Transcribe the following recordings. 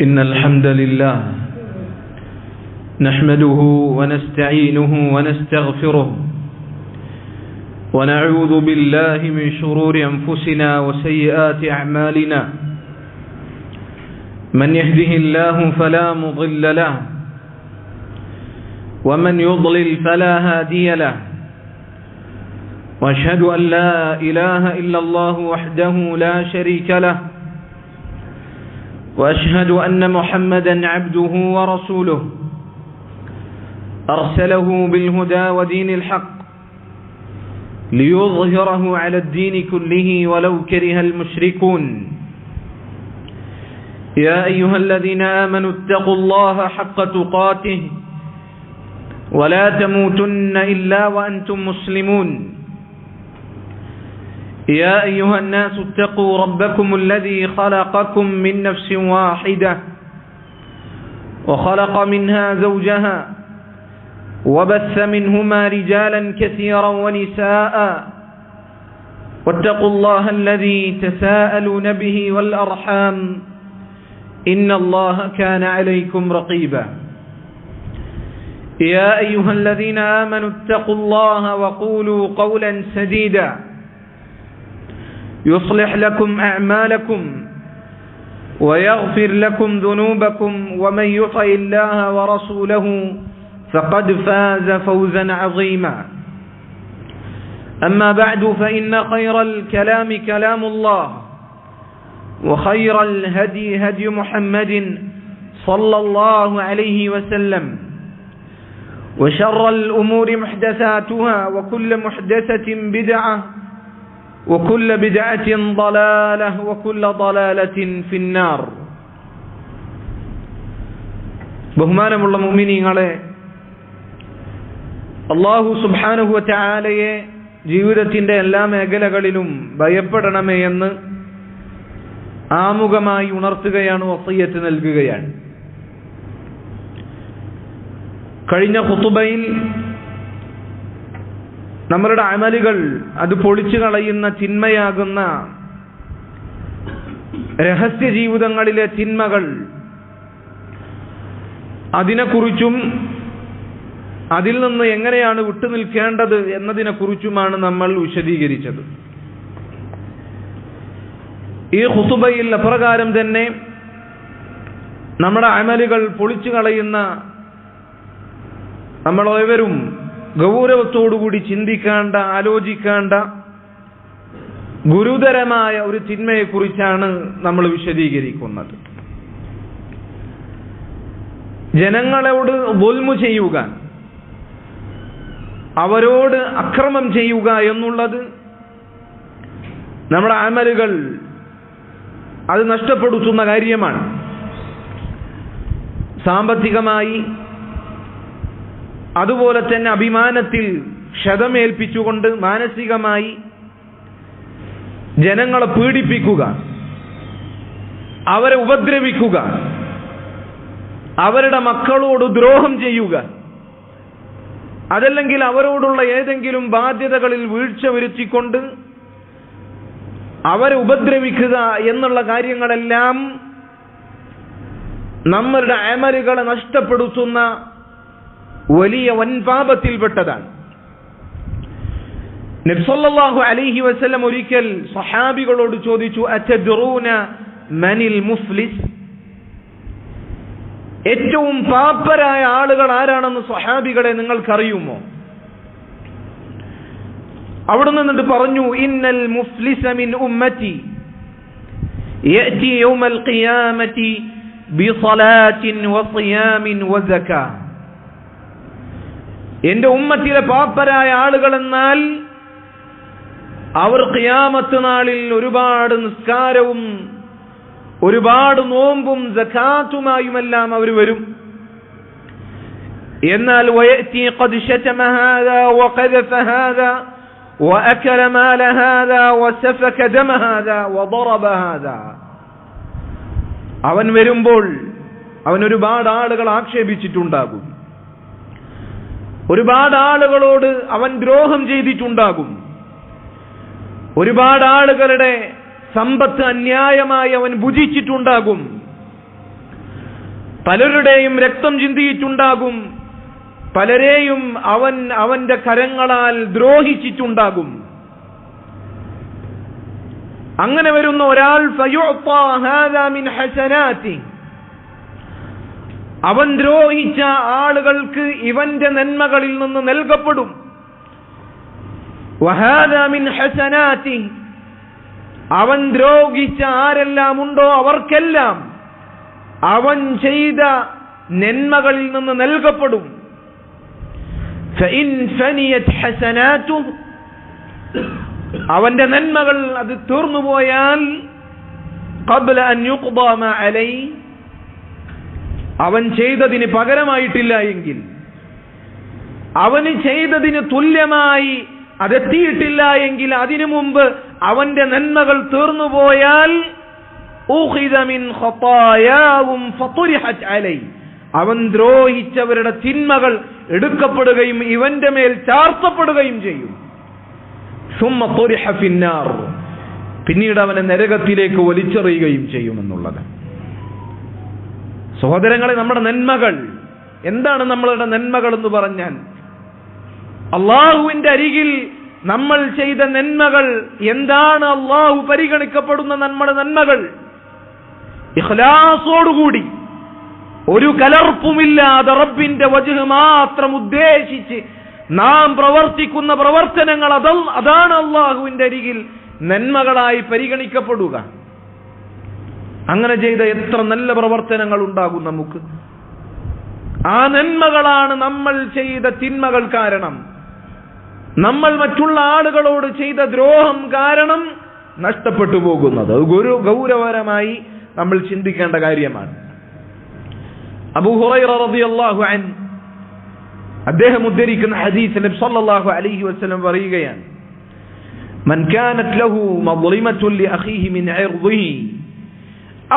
إن الحمد لله نحمده ونستعينه ونستغفره ونعوذ بالله من شرور أنفسنا وسيئات أعمالنا من يهده الله فلا مضل له ومن يضلل فلا هادي له وأشهد أن لا إله إلا الله وحده لا شريك له وأشهد أن محمدًا عبده ورسوله أرسله بالهدى ودين الحق ليظهره على الدين كله ولو كره المشركون يا أيها الذين آمنوا اتقوا الله حق تقاته ولا تموتن إلا وأنتم مسلمون يا أيها الناس اتقوا ربكم الذي خلقكم من نفس واحدة وخلق منها زوجها وبث منهما رجالا كثيرا ونساء واتقوا الله الذي تساءلون به والأرحام إن الله كان عليكم رقيبا يا أيها الذين آمنوا اتقوا الله وقولوا قولا سديدا يصلح لكم أعمالكم ويغفر لكم ذنوبكم ومن يطع الله ورسوله فقد فاز فوزا عظيما أما بعد فإن خير الكلام كلام الله وخير الهدي هدي محمد صلى الله عليه وسلم وشر الأمور محدثاتها وكل محدثة بدعة وكل بدعة ضلالة وكل ضلالة في النار. ബഹുമാനമുള്ള മുഅ്മിനീങ്ങളെ, അല്ലാഹു സുബ്ഹാനഹു വ തആലയെ ജീവിതത്തിന്റെ എല്ലാ മേഖലകളിലും ഭയപ്പെടണമേ എന്ന് ആമുഖമായി ഉണർത്തുകയാണ്, വസിയ്യത്ത് നൽകുകയാണ്. കഴിഞ്ഞ ഖുതുബയിൽ നമ്മളുടെ അമലുകൾ അത് പൊളിച്ചു കളയുന്ന തിന്മയാകുന്ന രഹസ്യ ജീവിതങ്ങളിലെ തിന്മകൾ, അതിനെക്കുറിച്ചും അതിൽ നിന്ന് എങ്ങനെയാണ് വിട്ടുനിൽക്കേണ്ടത് എന്നതിനെക്കുറിച്ചുമാണ് നമ്മൾ വിശദീകരിച്ചത്. ഈ ഖുതുബയിൽ അപ്രകാരം തന്നെ നമ്മുടെ അമലുകൾ പൊളിച്ചു കളയുന്ന നമ്മളേവരും ഗൗരവത്തോടുകൂടി ചിന്തിക്കേണ്ട, ആലോചിക്കേണ്ട ഗുരുതരമായ ഒരു തിന്മയെക്കുറിച്ചാണ് നമ്മൾ വിശദീകരിക്കുന്നത്. ജനങ്ങളോട് ദുൽമു ചെയ്യുക, അവരോട് അക്രമം ചെയ്യുക എന്നുള്ളത് നമ്മുടെ അമലുകൾ അത് നഷ്ടപ്പെടുത്തുന്ന കാര്യമാണ്. സാമ്പത്തികമായി, അതുപോലെ തന്നെ അഭിമാനത്തിൽ ക്ഷതമേൽപ്പിച്ചുകൊണ്ട് മാനസികമായി ജനങ്ങളെ പീഡിപ്പിക്കുക, അവരെ ഉപദ്രവിക്കുക, അവരുടെ മക്കളോട് ദ്രോഹം ചെയ്യുക, അതല്ലെങ്കിൽ അവരോടുള്ള ഏതെങ്കിലും ബാധ്യതകളിൽ വീഴ്ച വരുത്തിക്കൊണ്ട് അവരെ ഉപദ്രവിക്കുക എന്നുള്ള കാര്യങ്ങളെല്ലാം നമ്മളുടെ അമലുകളെ നഷ്ടപ്പെടുത്തുന്ന വലിയ വൻപാപത്തിൽപ്പെട്ടതാണ്. നബി സല്ലല്ലാഹു അലൈഹി വസല്ലം ഒരിക്കൽ സ്വഹാബികളോട് ചോദിച്ചു, അതദ്റൂന മനിൽ മുഫ്ലിസ്, ഏറ്റവും പാപ്പരായ ആളുകൾ ആരാണെന്ന് സ്വഹാബികളെ നിങ്ങൾക്കറിയുമോ? അവിടെ നിന്നിട്ട് പറഞ്ഞു, ഇന്നൽ മുഫ്ലിസ മിൻ ഉമ്മത്തി യഅതി യൗമൽ ഖിയാമത്തി ബിസലാത്തിൻ വസിയാമിൻ വസകാ. എന്റെ ഉമ്മത്തിലെ പാപ്പരായ ആളുകൾ എന്നാൽ അവർ ഖിയാമത്ത് നാളിൽ ഒരുപാട് നിസ്കാരവും ഒരുപാട് നോമ്പും സകാത്തുമായുമെല്ലാം അവർ വരും. എന്നാൽ വയഅതി ഖദ് ശതമ ഹാദാ വഖദഫ ഹാദാ വഅകല മാല ഹാദാ വസഫക ദമ ഹാദാ വദറബ ഹാദാ. അവൻ വരുമ്പോൾ അവൻ ഒരുപാട് ആളുകൾ ആക്ഷേപിച്ചിട്ടുണ്ടാകും, ഒരുപാട് ആളുകളോട് അവൻ ദ്രോഹം ചെയ്തിട്ടുണ്ടാകും, ഒരുപാട് ആളുകളുടെ സമ്പത്ത് അന്യായമായി അവൻ ഭുജിച്ചിട്ടുണ്ടാകും. പലരുടെയും രക്തം ചിന്തിയിട്ടുണ്ടാകും, പലരെയും അവന്റെ കരങ്ങളാൽ ദ്രോഹിച്ചിട്ടുണ്ടാകും. അങ്ങനെ വരുന്ന ഒരാൾ ഫയുഅ്താ ഹാദാ മിൻ ഹസനാതി, അവൻ ദ്രോഹിച്ച ആളുകൾക്ക് ഇവന്റെ നന്മകളിൽ നിന്ന് നൽകപ്പെടും. വഹാദാ മിൻ ഹസനാതി, അവൻ ദ്രോഹിച്ച ആരെല്ലാം ഉണ്ടോ അവർക്കെല്ലാം അവൻ ചെയ്ത നന്മകളിൽ നിന്ന് നൽകപ്പെടും. ഫഇൻ ഫനിയത് ഹസനാതുഹു, അവന്റെ നന്മകൾ അത് തീർന്നുപോയാൽ ഖബ്ല അൻ യുഖ്ദാ മാ അലൈഹി, അവൻ ചെയ്തതിന് പകരമായിട്ടില്ല എങ്കിൽ, അവന് ചെയ്തതിന് തുല്യമായി അതെത്തിയിട്ടില്ല എങ്കിൽ, അതിനു മുമ്പ് അവന്റെ നന്മകൾ തീർന്നുപോയാൽ ഉഖിദ മിൻ ഖതായാഹും ഫതുരിഹത് അലൈഹി, അവൻ ദ്രോഹിച്ചവരുടെ തിന്മകൾ എടുക്കപ്പെടുകയും ഇവന്റെ മേൽ ചാർത്തപ്പെടുകയും ചെയ്യും. സുമ്മ തുരിഹ ഫിന്നാർ, പിന്നീട് അവനെ നരകത്തിലേക്ക് വലിച്ചെറിയുകയും ചെയ്യുമെന്നുള്ളത്. സഹോദരങ്ങളെ, നമ്മുടെ നന്മകൾ എന്താണ്? നമ്മളുടെ നന്മകൾ എന്ന് പറഞ്ഞാൽ അള്ളാഹുവിന്റെ അരികിൽ നമ്മൾ ചെയ്ത നന്മകൾ എന്താണ്? അള്ളാഹു പരിഗണിക്കപ്പെടുന്ന നമ്മുടെ നന്മകൾ ഇഖ്ലാസോടുകൂടി, ഒരു കലർപ്പുമില്ലാതെ റബ്ബിന്റെ വജ്ഹ് മാത്രം ഉദ്ദേശിച്ച് നാം പ്രവർത്തിക്കുന്ന പ്രവർത്തനങ്ങൾ, അതാണ് അള്ളാഹുവിന്റെ അരികിൽ നന്മകളായി പരിഗണിക്കപ്പെടുക. അങ്ങനെ ചെയ്ത എത്ര നല്ല പ്രവർത്തനങ്ങൾ ഉണ്ടാകും നമുക്ക്. ആ നന്മകളാണ് നമ്മൾ ചെയ്ത തിന്മകൾ കാരണം, നമ്മൾ മറ്റുള്ള ആളുകളോട് ചെയ്ത ദ്രോഹം കാരണം നഷ്ടപ്പെട്ടു പോകുന്നത്. ഗൗരവകരമായി നമ്മൾ ചിന്തിക്കേണ്ട കാര്യമാണ്. അബൂ ഹുറൈറ റളിയല്ലാഹു അൻഹു അദ്ദേഹം ഉദ്ധരിക്കുന്ന ഹദീസ് നബി സല്ലല്ലാഹു അലൈഹി വസല്ലം പറയുകയാണ്, മൻ കാനത് ലഹു മദ്ലിമത്തുൻ ലിഅഖീഹി മിൻ ഇർദിഹി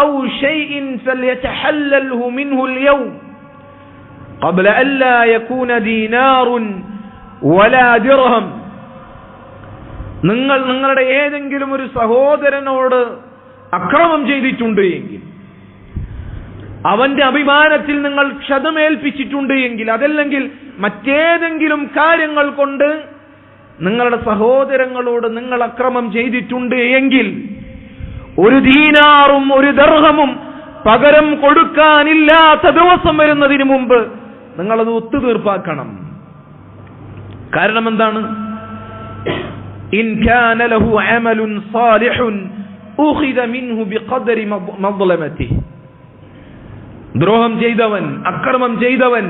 ഔ ഷൈഇൻ ഫൽയതഹല്ലൽഹു മിൻഹു അൽയൗം ഖബ്ല അല്ലാ യകൂന ദീനാറുൻ വലാ ദിർഹം. നിങ്ങളുടെ ഏതെങ്കിലും ഒരു സഹോദരനോട് അക്രമം ചെയ്തിട്ടുണ്ട് എങ്കിൽ, അവന്റെ അഭിമാനത്തിൽ നിങ്ങൾ ക്ഷതമേൽപ്പിച്ചിട്ടുണ്ട് എങ്കിൽ, അതല്ലെങ്കിൽ മറ്റേതെങ്കിലും കാര്യങ്ങൾ കൊണ്ട് നിങ്ങളുടെ സഹോദരങ്ങളോട് നിങ്ങൾ അക്രമം ചെയ്തിട്ടുണ്ട് എങ്കിൽ, ഒരു ദീനാറും ഒരു ദിർഹമും പകരം കൊടുക്കാനില്ലാത്ത ദിവസം വരുന്നതിന് മുമ്പ് നിങ്ങളത് ഒത്തുതീർപ്പാക്കണം. കാരണം എന്താണ്? ഇൻ കാന ലഹു അമലുൻ സാലിഹുൻ ഉഖിദ മിൻഹു ബിഖദരി മദ്ലമതിഹി. ദ്രോഹം ചെയ്തവൻ, അക്രമം ചെയ്തവൻ,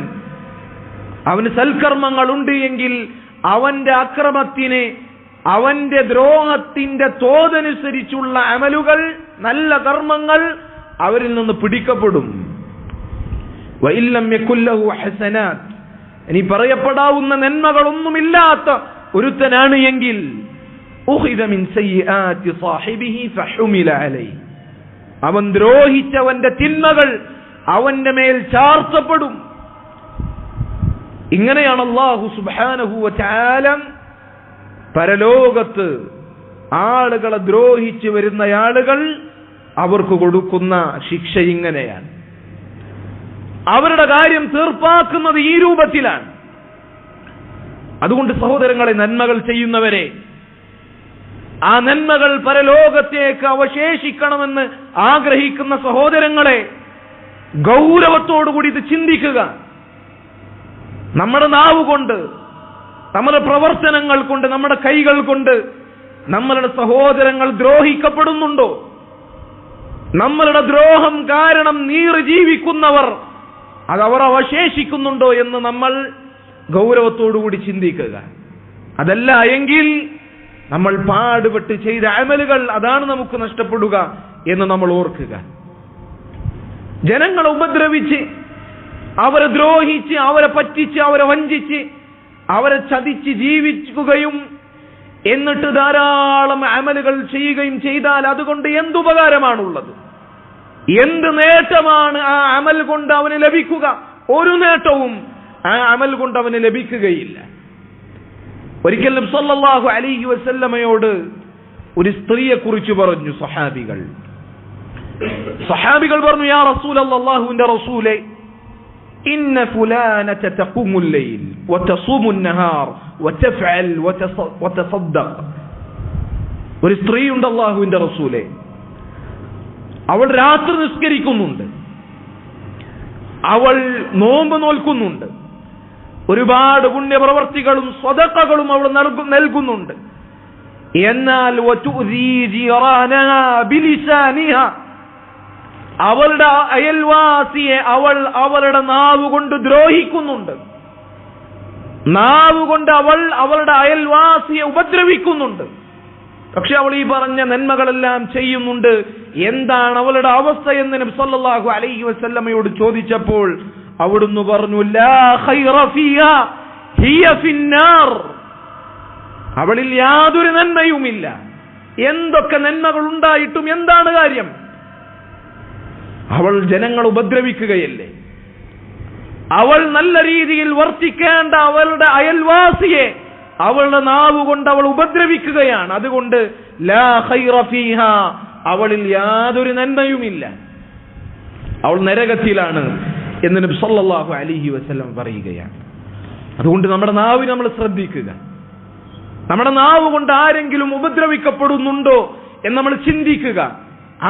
അവന് സൽക്കർമ്മങ്ങൾ ഉണ്ട് എങ്കിൽ അവന്റെ അക്രമത്തിന്, അവന്റെ ദ്രോഹത്തിന്റെ തോതനുസരിച്ചുള്ള അമലുകൾ, നല്ല കർമ്മങ്ങൾ അവരിൽ നിന്ന് പിടിക്കപ്പെടും. വഇല്ലം യകുൽ ലഹു ഹസനാത്ത്, ഇനി പറയപ്പെടാവുന്ന നന്മകളൊന്നുമില്ലാത്ത ഒരുത്തനാണ് എങ്കിൽ ഉഖിദ മിൻ സയ്യിആതി സാഹിബിഹി ഫഹുമില അലൈഹി, അവൻ ദ്രോഹിച്ചവന്റെ തിന്മകൾ അവന്റെ മേൽ ചാർത്തപ്പെടും. ഇങ്ങനെയാണ് അല്ലാഹു സുബ്ഹാനഹു വ തആല പരലോകത്ത് ആളുകളെ ദ്രോഹിച്ചു വരുന്ന ആളുകൾ അവർക്ക് കൊടുക്കുന്ന ശിക്ഷ ഇങ്ങനെയാണ്. അവരുടെ കാര്യം തീർപ്പാക്കുന്നത് ഈ രൂപത്തിലാണ്. അതുകൊണ്ട് സഹോദരങ്ങളെ, നന്മകൾ ചെയ്യുന്നവരെ, ആ നന്മകൾ പരലോകത്തേക്ക് അവശേഷിക്കണമെന്ന് ആഗ്രഹിക്കുന്ന സഹോദരങ്ങളെ, ഗൗരവത്തോടുകൂടി ഇത് ചിന്തിക്കുക. നമ്മുടെ നാവ് കൊണ്ട്, നമ്മുടെ പ്രവർത്തനങ്ങൾ കൊണ്ട്, നമ്മുടെ കൈകൾ കൊണ്ട് നമ്മളുടെ സഹോദരങ്ങൾ ദ്രോഹിക്കപ്പെടുന്നുണ്ടോ? നമ്മളുടെ ദ്രോഹം കാരണം നീറി ജീവിക്കുന്നവർ അതവർ അവശേഷിക്കുന്നുണ്ടോ എന്ന് നമ്മൾ ഗൗരവത്തോടുകൂടി ചിന്തിക്കുക. അതല്ല എങ്കിൽ നമ്മൾ പാടുപെട്ട് ചെയ്ത അമലുകൾ അതാണ് നമുക്ക് നഷ്ടപ്പെടുക എന്ന് നമ്മൾ ഓർക്കുക. ജനങ്ങളെ ഉപദ്രവിച്ച്, അവരെ ദ്രോഹിച്ച്, അവരെ പറ്റിച്ച്, അവരെ വഞ്ചിച്ച്, അവരെ ചതിച്ച് ജീവിക്കുകയും എന്നിട്ട് ധാരാളം അമലുകൾ ചെയ്യുകയും ചെയ്താൽ അതുകൊണ്ട് എന്തുപകാരമാണുള്ളത്? എന്ത് നേട്ടമാണ് ആ അമൽ കൊണ്ട് അവന് ലഭിക്കുക? ഒരു നേട്ടവും ആ അമൽ കൊണ്ട് അവന് ലഭിക്കുകയില്ല. ഒരിക്കൽ നബി സല്ലല്ലാഹു അലൈഹി വസല്ലമയോട് ഒരു സ്ത്രീയെ കുറിച്ച് പറഞ്ഞു സഹാബികൾ. സഹാബികൾ പറഞ്ഞു, യാ റസൂലല്ലാഹ്, അല്ലാഹുവിന്റെ റസൂലേ, ഇന്ന ഫുലാനത തഖൂമുൽ ലൈൽ വതസൂമുൻ നഹാർ വതഫഅൽ വതസദ്ദഖ്. ഒരു സ്ത്രീയുണ്ട് അല്ലാഹുവിന്റെ റസൂലേ, അവൾ രാത്രി നിസ്കരിക്കുന്നുണ്ട്, അവൾ നോമ്പ് നോൽക്കുന്നുണ്ട്, ഒരുപാട് പുണ്യപ്രവർത്തികളും സ്വദഖകളും അവൾ നൽകുന്നുണ്ട്. എന്നാൽ അവളുടെ അയൽവാസിയെ അവൾ അവളുടെ നാവ് കൊണ്ട് ദ്രോഹിക്കുന്നുണ്ട്. നാവ് കൊണ്ട് അവൾ അവളുടെ അയൽവാസിയെ ഉപദ്രവിക്കുന്നുണ്ട്. പക്ഷെ അവൾ ഈ പറഞ്ഞ നന്മകളെല്ലാം ചെയ്യുന്നുണ്ട്. എന്താണ് അവളുടെ അവസ്ഥ എന്ന് നബി സല്ലല്ലാഹു അലൈഹി വസല്ലമയോട് ചോദിച്ചപ്പോൾ അവിടുന്ന് പറഞ്ഞു, ലാ ഖൈറ ഫീഹാ ഹിയ ഫിന്നാർ. അവളിൽ യാതൊരു നന്മയുമില്ല. എന്തൊക്കെ നന്മകൾ ഉണ്ടായിട്ടും എന്താണ് കാര്യം? അവൾ ജനങ്ങൾ ഉപദ്രവിക്കുകയല്ലേ. അവൾ നല്ല രീതിയിൽ വർത്തിക്കേണ്ട അവളുടെ അയൽവാസിയെ അവളുടെ നാവ് കൊണ്ട് അവൾ ഉപദ്രവിക്കുകയാണ്. അതുകൊണ്ട് ലാ ഖൈറ ഫീഹാ, അവളിൽ യാതൊരു നന്മയുമില്ല, അവൾ നരകത്തിലാണ് എന്ന് നബി സല്ലല്ലാഹു അലൈഹി വസല്ലം പറയുകയാണ്. അതുകൊണ്ട് നമ്മുടെ നാവിനെ നമ്മൾ ശ്രദ്ധിക്കുക. നമ്മുടെ നാവ് കൊണ്ട് ആരെങ്കിലും ഉപദ്രവിക്കപ്പെടുന്നുണ്ടോ എന്ന് നമ്മൾ ചിന്തിക്കുക.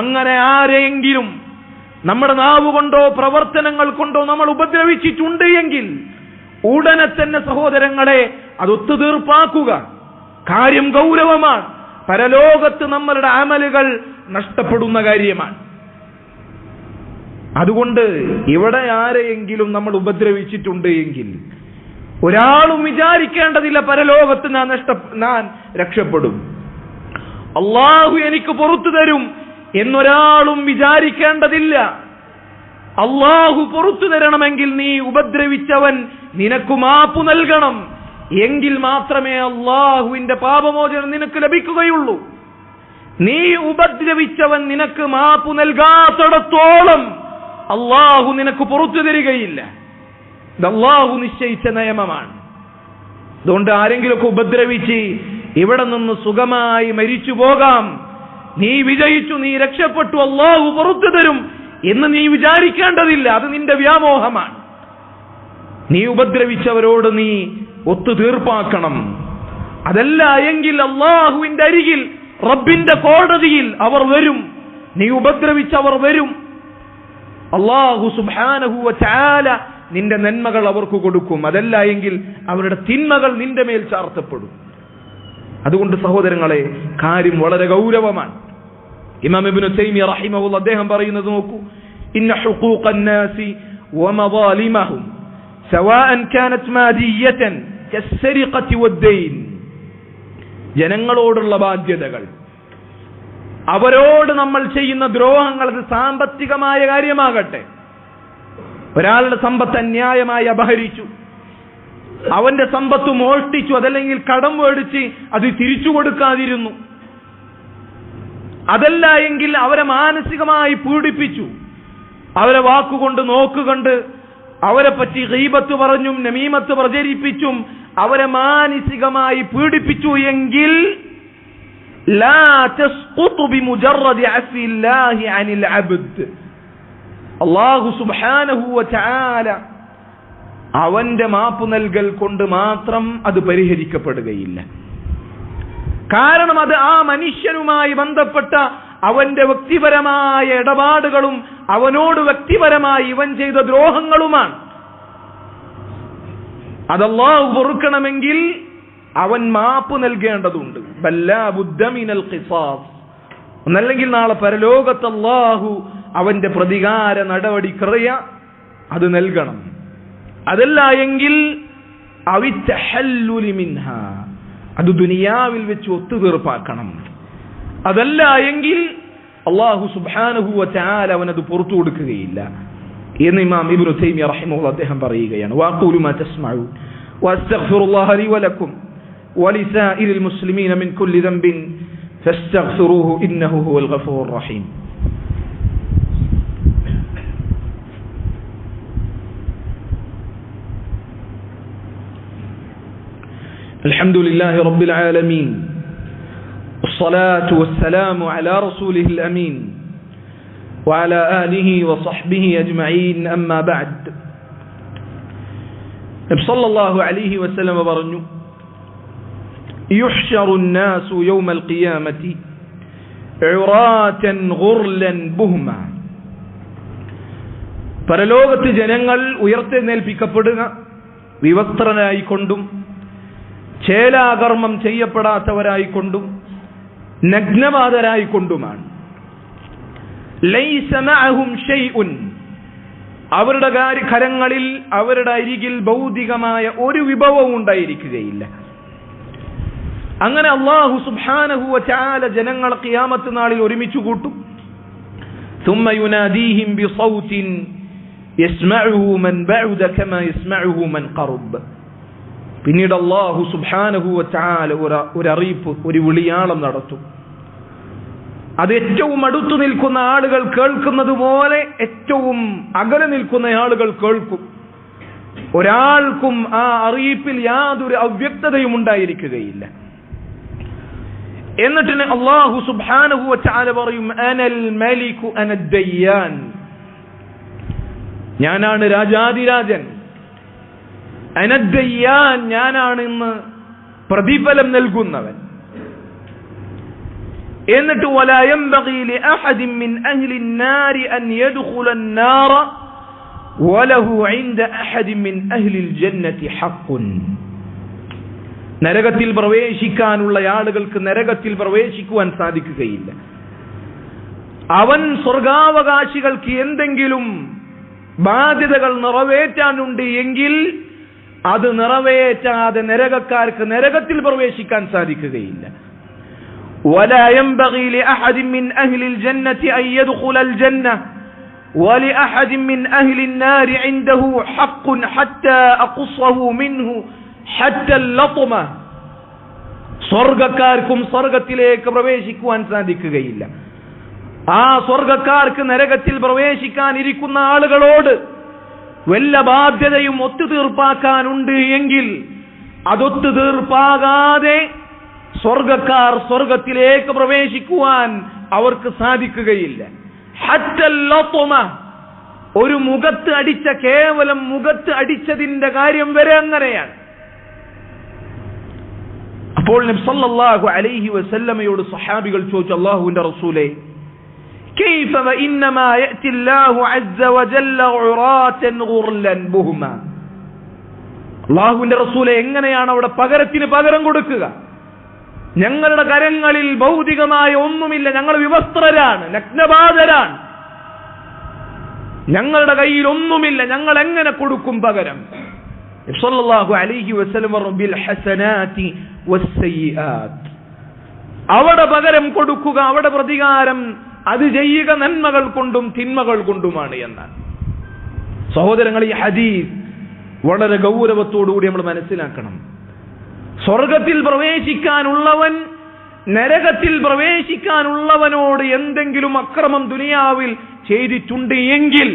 അങ്ങനെ ആരെങ്കിലും നമ്മുടെ നാവ് കൊണ്ടോ പ്രവർത്തനങ്ങൾ കൊണ്ടോ നമ്മൾ ഉപദ്രവിച്ചിട്ടുണ്ട് എങ്കിൽ ഉടനെ തന്നെ സഹോദരങ്ങളെ അത് ഒത്തുതീർപ്പാക്കുക. കാര്യം ഗൗരവമാണ്. പരലോകത്ത് നമ്മളുടെ അമലുകൾ നഷ്ടപ്പെടുന്ന കാര്യമാണ്. അതുകൊണ്ട് ഇവിടെ ആരെയെങ്കിലും നമ്മൾ ഉപദ്രവിച്ചിട്ടുണ്ട് എങ്കിൽ ഒരാളും വിചാരിക്കേണ്ടതില്ല പരലോകത്ത് ഞാൻ രക്ഷപ്പെടും, അള്ളാഹു എനിക്ക് പുറത്തു തരും എന്നൊരാളും വിചാരിക്കേണ്ടതില്ല. അള്ളാഹു പുറത്തു തരണമെങ്കിൽ നീ ഉപദ്രവിച്ചവൻ നിനക്ക് മാപ്പ് നൽകണം. എങ്കിൽ മാത്രമേ അള്ളാഹുവിന്റെ പാപമോചനം നിനക്ക് ലഭിക്കുകയുള്ളൂ. നീ ഉപദ്രവിച്ചവൻ നിനക്ക് മാപ്പ് നൽകാത്തിടത്തോളം അള്ളാഹു നിനക്ക് പുറത്തു തരികയില്ല. ഇത് അള്ളാഹു നിശ്ചയിച്ച നിയമമാണ്. അതുകൊണ്ട് ആരെങ്കിലുമൊക്കെ ഉപദ്രവിച്ച് ഇവിടെ നിന്ന് സുഖമായി മരിച്ചു പോകാം, നീ വിജയിച്ചു, നീ രക്ഷപ്പെട്ടു, അള്ളാഹു പുറത്തു തരും എന്ന് നീ വിചാരിക്കേണ്ടതില്ല. അത് നിന്റെ വ്യാമോഹമാണ്. നീ ഉപദ്രവിച്ചവരോട് നീ ഒത്തുതീർപ്പാക്കണം. അതല്ല എങ്കിൽ അള്ളാഹുവിന്റെ അരികിൽ റബ്ബിന്റെ കോടതിയിൽ അവർ വരും. നീ ഉപദ്രവിച്ചവർ വരും. അള്ളാഹു സുബ്ഹാനഹു വ തആല നിന്റെ നന്മകൾ അവർക്ക് കൊടുക്കും. അതല്ല എങ്കിൽ അവരുടെ തിന്മകൾ നിന്റെ മേൽ ചാർത്തപ്പെടും. അതുകൊണ്ട് സഹോദരങ്ങളെ, കാര്യം വളരെ ഗൗരവമാണ്. ഇമാം ഇബ്നു തൈമിയ്യ റഹിമഹുല്ലാഹ് അദ്ദേഹം പറയുന്നത് നോക്കൂ, ഇന്ന ഹുഖൂഖൻ നാസി വമദാലിമഹും സവാഅൻ കാനത് മാദിയതൻ കസ്സരിഖതി വദ്ദൈൻ. ജനങ്ങളോടുള്ള ബാധ്യതകൾ, അവരോട് നമ്മൾ ചെയ്യുന്ന ദ്രോഹങ്ങൾ, അത് സാമ്പത്തികമായ കാര്യമാകട്ടെ, ഒരാളുടെ സമ്പത്ത് അന്യായമായി അപഹരിച്ചു, അവന്റെ സമ്പത്ത് മോഷ്ടിച്ചു, അതല്ലെങ്കിൽ കടം മേടിച്ച് അത് തിരിച്ചു കൊടുക്കാതിരുന്നു, അതല്ല എങ്കിൽ അവരെ മാനസികമായി പീഡിപ്പിച്ചു, അവരെ വാക്കുകൊണ്ട് നോക്കുകൊണ്ട് അവരെ പറ്റി ഗീബത്ത് പറഞ്ഞും നമീമത്ത് പ്രചരിപ്പിച്ചും അവരെ മാനസികമായി പീഡിപ്പിച്ചു എങ്കിൽ ലാ തസ്ഖുതു ബിമുജറദി അഫില്ലാഹി അനിൽ അബ്ദ്. അല്ലാഹു സുബ്ഹാനഹു വ തആല അവന്റെ മാപ്പ് നൽകൽ കൊണ്ട് മാത്രം അത് പരിഹരിക്കപ്പെടുകയില്ല. കാരണം അത് ആ മനുഷ്യനുമായി ബന്ധപ്പെട്ട അവന്റെ വ്യക്തിപരമായ ഇടപാടുകളും അവനോട് വ്യക്തിപരമായി ഇവൻ ചെയ്ത ദ്രോഹങ്ങളുമാണ്. അത് അല്ലാഹു പൊറുക്കണമെങ്കിൽ അവൻ മാപ്പ് നൽകേണ്ടതുണ്ട്. ബല്ലാ ബുദ്ദ മിനൽ ഖിസാസ്. ഒന്നല്ലെങ്കിൽ നാളെ പരലോകത്ത് അല്ലാഹു അവന്റെ പ്രതികാര നടപടിക്രിയ അത് നൽകണം. അതല്ല എങ്കിൽ അവിത്തഹല്ലുലി മിൻഹാ, അത് ദുനിയാവിൽ വെച്ച് ഒത്തുതീർപ്പാക്കണം. അതല്ല എങ്കിൽ അല്ലാഹു സുബ്ഹാനഹു വ തആല അവനത് പുറത്തു കൊടുക്കുകയില്ല എന്ന് ഇമാം ഇബ്നു തൈമിയ്യ റഹിമഹുല്ലാഹ് അദ്ദേഹം പറയുകയാണ്. വഖൂലു മാ തസ്മഊൻ വഅസ്തഗ്ഫിറുല്ലാഹ ലി വലക്കും വലിസാഇരിൽ മുസ്ലിമീന മിൻ കുല്ലി ദംബിൻ ഫസ്തഗ്ഫിറൂഹു ഇന്നഹു ഹുവൽ ഗഫൂറുർ റഹീം. الحمد لله رب العالمين والصلاة والسلام على رسوله الأمين وعلى آله وصحبه أجمعين أما بعد നബി സല്ലല്ലാഹു അലൈഹി വസല്ലം പറഞ്ഞു യുഹ്ശറു الناس يوم القيامة عراة غرلا بهما പരലോകത്ത് ജനങ്ങൾ ഉയർത്തെഴുന്നേൽപ്പിക്കപ്പെടുക വിവസ്ത്രനായിക്കൊണ്ടും ചേലാകർമ്മം ചെയ്യപ്പെടാത്തവരായിക്കൊണ്ടും നഗ്നപാതരായിക്കൊണ്ടുമാണ്. ലൈസ മഅഹും ഷൈഉൻ, അവരുടെ കരങ്ങളിൽ അവരുടെ അരികിൽ ഭൗതികമായ ഒരു വിഭവവും ഉണ്ടായിരിക്കുകയില്ല. അങ്ങനെ അല്ലാഹു സുബ്ഹാനഹു വ തആല ജനങ്ങളെ ഖിയാമത്ത് നാളിൽ ഒരുമിച്ച് കൂട്ടും. ثم يناديهم بصوت يسمعه من بعد كما يسمعه من قرب. പിന്നീട് അല്ലാഹു സുബ്ഹാനഹു വ തആല ഒരു അറിയിപ്പ്, ഒരു വിളിയാളം നടത്തും. അത് ഏറ്റവും അടുത്തു നിൽക്കുന്ന ആളുകൾ കേൾക്കുന്നത് പോലെ ഏറ്റവും അകലെ നിൽക്കുന്ന ആളുകൾ കേൾക്കും. ഒരാൾക്കും ആ അറിയിപ്പിൽ യാതൊരു അവ്യക്തതയും ഉണ്ടായിരിക്കുകയില്ല. എന്നിട്ട് അല്ലാഹു സുബ്ഹാനഹു വ തആല പറയും അനൽ മലികു അനദ്ദയ്യാൻ, ഞാനാണ് രാജാധിരാജൻ, അനദ്ദയ്യാൻ, ഞാനാണ് ഇന്ന് പ്രതിഫലം നൽകുന്നവൻ. എന്നിട്ട് വലാ യംബഗി ലിഅഹദിൻ മിൻ അഹ്ലി النار അൻ യദ്ഖുല النار വലഹു ഇൻദ അഹദിൻ മിൻ അഹ്ലി الجنة ഹഖ്ഖുൻ. നരകത്തിൽ പ്രവേശിക്കാനുള്ള ആളുകൾക്ക് നരകത്തിൽ പ്രവേശിക്കുവാൻ സാധിക്കുകയില്ല. അവൻ സ്വർഗാവകാശികൾക്ക് എന്തെങ്കിലും ബാധ്യതകൾ നിറവേറ്റാനുണ്ട് എങ്കിൽ അത് നിറവേറ്റാതെ നരകക്കാർക്ക് നരകത്തിൽ പ്രവേശിക്കാൻ സാധിക്കുകയില്ല. ولا ينبغي لأحد من أهل الجنة أن يدخل الجنة ولأحد من أهل النار عنده حق حتى أقصه منه حتى اللطمة. സ്വർഗക്കാർക്കും സ്വർഗത്തിലേക്ക് പ്രവേശിക്കുവാൻ സാധിക്കുകയില്ല. ആ സ്വർഗക്കാർക്ക് നരകത്തിൽ പ്രവേശിക്കാനിരിക്കുന്ന ആളുകളോട് വല്ല ബാധ്യതയും ഒത്തുതീർപ്പാക്കാനുണ്ട് എങ്കിൽ അതൊത്തുതീർപ്പാകാതെ സ്വർഗക്കാർ സ്വർഗത്തിലേക്ക് പ്രവേശിക്കുവാൻ അവർക്ക് സാധിക്കുകയില്ല. ഹത്തൽ ലത്മ, ഒരു മുഖത്ത് അടിച്ച, കേവലം മുഖത്ത് അടിച്ചതിന്റെ കാര്യം വരെ അങ്ങനെയാണ്. അപ്പോൾ നബി സല്ലല്ലാഹു അലൈഹി വസല്ലമയോട് സ്വഹാബികൾ ചോദിച്ചു, അല്ലാഹുവിന്റെ റസൂലേ, കൈഫ വഇന്നമാ യഅതി അല്ലാഹു അസ്സ വജല്ല ഉറാതൻ ഗുർലൻ ബുഹുമാ. അല്ലാഹുവിന്റെ റസൂലേ, എങ്ങനെയാണ് അവിടെ പകരത്തിന് പകരം കൊടുക്കുക? ഞങ്ങളുടെ കരങ്ങളിൽ ഭൗതികമായ ഒന്നുമില്ല, ഞങ്ങൾ വിവസ്ത്രരാണ്, നഗ്നപാതരാണ്, ഞങ്ങളുടെ കയ്യിൽ ഒന്നുമില്ല, ഞങ്ങൾ എങ്ങനെ കൊടുക്കും പകരം? സല്ലല്ലാഹു അലൈഹി വസല്ലം ബിൽ ഹസനാതി വസ്സയ്യിആത്ത്, അവിടെ പകരം കൊടുക്കുക, അവിടെ പ്രതികാരം അത് ചെയ്യുക നന്മകൾ കൊണ്ടും തിന്മകൾ കൊണ്ടുമാണ് എന്നാണ്. സഹോദരങ്ങൾ, ഈ ഹദീസ് വളരെ ഗൗരവത്തോടുകൂടി നമ്മൾ മനസ്സിലാക്കണം. സ്വർഗത്തിൽ പ്രവേശിക്കാനുള്ളവൻ നരകത്തിൽ പ്രവേശിക്കാനുള്ളവനോട് എന്തെങ്കിലും അക്രമം ദുനിയാവിൽ ചെയ്തിട്ടുണ്ട് എങ്കിൽ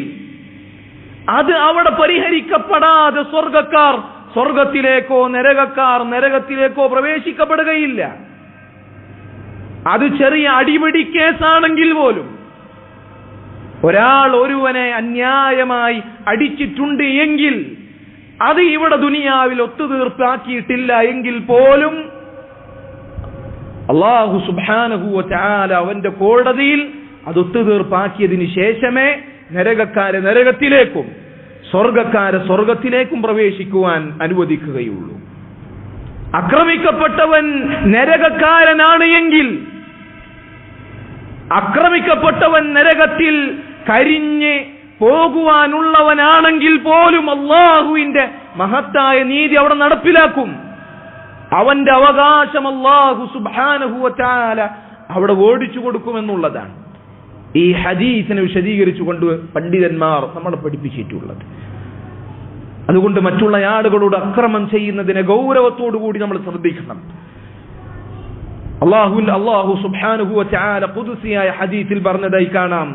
അത് അവിടെ പരിഹരിക്കപ്പെടാതെ സ്വർഗക്കാർ സ്വർഗത്തിലേക്കോ നരകക്കാർ നരകത്തിലേക്കോ പ്രവേശിക്കപ്പെടുകയില്ല. അത് ചെറിയ അടിപിടി കേസാണെങ്കിൽ പോലും ഒരാൾ ഒരുവനെ അന്യായമായി അടിച്ചിട്ടുണ്ട് എങ്കിൽ അത് ഇവിടെ ദുനിയാവിൽ ഒത്തുതീർപ്പാക്കിയിട്ടില്ല എങ്കിൽ പോലും അല്ലാഹു സുബ്ഹാനഹു വ തആല അവന്റെ കോടതിയിൽ അത് ഒത്തുതീർപ്പാക്കിയതിന് ശേഷമേ നരകക്കാരെ നരകത്തിലേക്കും സ്വർഗക്കാരെ സ്വർഗത്തിലേക്കും പ്രവേശിക്കുവാൻ അനുവദിക്കുകയുള്ളൂ. ആക്രമിക്കപ്പെട്ടവൻ നരകക്കാരനാണ് എങ്കിൽ, ആക്രമിക്കപ്പെട്ടവൻ നരകത്തിൽ കരിഞ്ഞ് പോകുവാനുള്ളവനാണെങ്കിൽ പോലും അല്ലാഹുവിന്റെ മഹത്തായ നീതി അവിടെ നടപ്പിലാക്കും. അവന്റെ അവകാശം അല്ലാഹു സുബ്ഹാനഹു വ തആല അവിടെ ഓടിച്ചു കൊടുക്കുമെന്നുള്ളതാണ് ഈ ഹദീസിനെ വിശദീകരിച്ചുകൊണ്ട് പണ്ഡിതന്മാർ നമ്മളെ പഠിപ്പിച്ചിട്ടുള്ളത്. അതുകൊണ്ട് മറ്റുള്ള ആളുകളോട് അക്രമം ചെയ്യുന്നതിനെ ഗൗരവത്തോടു കൂടി നമ്മൾ ശ്രദ്ധിക്കണം. അല്ലാഹു സുബ്ഹാനഹു വ തആല ഖുദ്സിയായ ഹദീസിൽ പറഞ്ഞതായി കാണാം,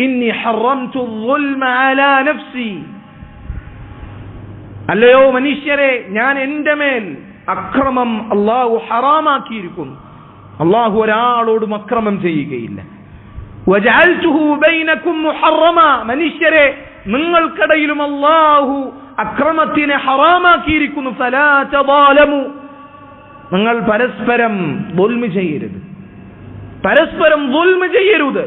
ഇന്നി ഹറംതു الظുൽമ അലാ നഫ്സി, അല്ലയോ മനുഷ്യരെ, ഞാൻ എന്റെ മേൽ അക്രമം അല്ലാഹു ഹറാമാക്കിയിരിക്കുന്നു. അല്ലാഹു ഒരാളോടും അക്രമം ചെയ്യുകയില്ല. വജഅൽതുഹു ബൈനകും മുഹറമ, മനുഷ്യരെ നിങ്ങൾക്കിടയിലും അല്ലാഹു അക്രമത്തിനെ ഹറാമാക്കിയിരിക്കുന്നു. ഫലാ തദാലമു, നിങ്ങൾ പരസ്പരം ദുൽമ ചെയ്യരുത്, പരസ്പരം ദുൽമ ചെയ്യരുത്.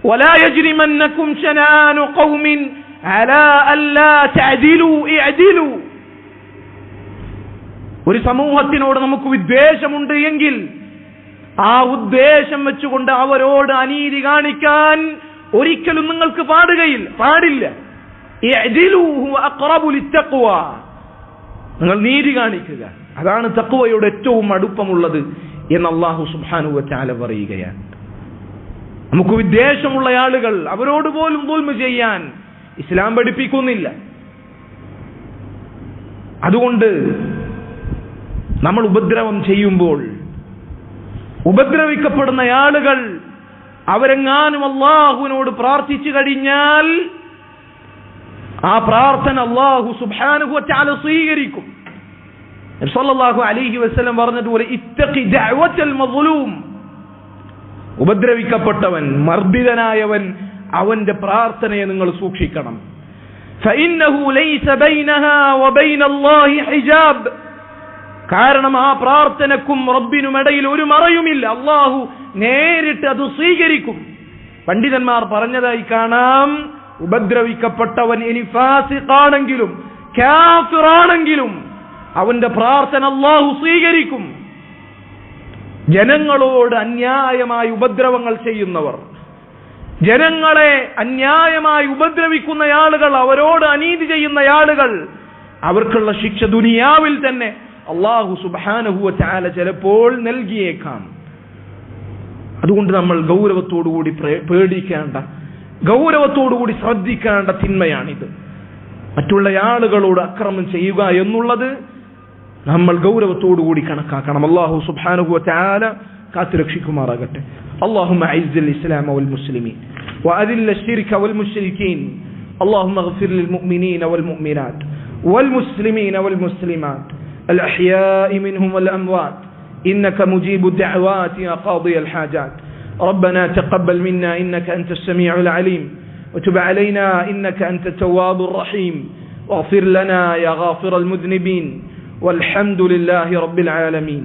വലാ യജ്രിമന്നകും ശനാനു ഖൗമിൻ അലാ അല്ലാ തഅദിലു ഇഅദിലു, ഒരു സമൂഹത്തിനോട് നമുക്ക് വിദ്വേഷമുണ്ട് എങ്കിൽ ആ ഉദ്ദേശം വെച്ചുകൊണ്ട് അവരോട് അനീതി കാണിക്കാൻ ഒരിക്കലും നിങ്ങൾക്ക് പാടില്ല. ഇഅദിലു ഹുവ അഖറബു ലിത്തഖ്വ, നിങ്ങൾ നീതി കാണിക്കുക, അതാണ് തഖ്വയുടെ ഏറ്റവും അടുപ്പമുള്ളത് എന്ന് അല്ലാഹു സുബ്ഹാനഹു വ തആല പറയുകയാണ്. നമുക്ക് വിദ്വേഷമുള്ള ആളുകൾ, അവരോട് പോലും ദുൽമ ചെയ്യാൻ ഇസ്ലാം പഠിപ്പിക്കുന്നില്ല. അതുകൊണ്ട് നമ്മൾ ഉപദ്രവം ചെയ്യുമ്പോൾ ഉപദ്രവിക്കപ്പെടുന്ന ആളുകൾ അവരെങ്ങാനും അല്ലാഹുവിനോട് പ്രാർത്ഥിച്ചു കഴിഞ്ഞാൽ ആ പ്രാർത്ഥന അല്ലാഹു സുബ്ഹാനഹു വ തആല സ്വീകരിക്കും. നബി സല്ലല്ലാഹു അലൈഹി വസല്ലം പറഞ്ഞതുപോലെ ഇത്തഖി ദഅവത്തൽ മദ്ലൂം, ഉപദ്രവിക്കപ്പെട്ടവൻ, മർദ്ദിതനായവൻ, അവന്റെ പ്രാർത്ഥനയെ നിങ്ങൾ സൂക്ഷിക്കണം. ഫഇന്നഹു ലൈസ ബൈനഹാ വബൈനല്ലാഹി ഹിജാബ്, കാരണം ആ പ്രാർത്ഥനക്കും റബ്ബിനും ഇടയിൽ ഒരു മറയുമില്ല. അല്ലാഹു നേരിട്ട് അത് സ്വീകരിക്കും. പണ്ഡിതന്മാർ പറഞ്ഞതായി കാണാം, ഉപദ്രവിക്കപ്പെട്ടവൻ ഇനി ഫാസിഖാണെങ്കിലും കാഫിറാണെങ്കിലും അവന്റെ പ്രാർത്ഥന അല്ലാഹു സ്വീകരിക്കും. ജനങ്ങളോട് അന്യായമായി ഉപദ്രവങ്ങൾ ചെയ്യുന്നവർ, ജനങ്ങളെ അന്യായമായി ഉപദ്രവിക്കുന്ന ആളുകൾ, അവരോട് അനീതി ചെയ്യുന്ന ആളുകൾ, അവർക്കുള്ള ശിക്ഷ ദുനിയാവിൽ തന്നെ അല്ലാഹു സുബ്ഹാനഹു വ തആല ചിലപ്പോൾ നൽകിയേക്കാം. അതുകൊണ്ട് നമ്മൾ ഗൗരവത്തോടുകൂടി പേടിക്കേണ്ട, ഗൗരവത്തോടുകൂടി ശ്രദ്ധിക്കേണ്ട തിന്മയാണിത്. മറ്റുള്ള ആളുകളോട് അക്രമം ചെയ്യുക എന്നുള്ളത് നമ്മൾ ഗൗരവത്തോടുകൂടി കണക്കാക്കണം. അല്ലാഹു സുബ്ഹാനഹു വ തആല കാത്തുരക്ഷിക്കുമാറാകട്ടെ. اللهم أعز الإسلام والمسلمين وأذل الشرك والمشركين. اللهم اغفر للمؤمنين والمؤمنات والمسلمين والمسلمات الأحياء منهم والأموات إنك مجيب الدعوات يا قاضي الحاجات. ربنا تقبل منا إنك أنت السميع العليم وتب علينا إنك أنت التواب الرحيم واغفر لنا يا غافر المذنبين والحمد لله رب العالمين.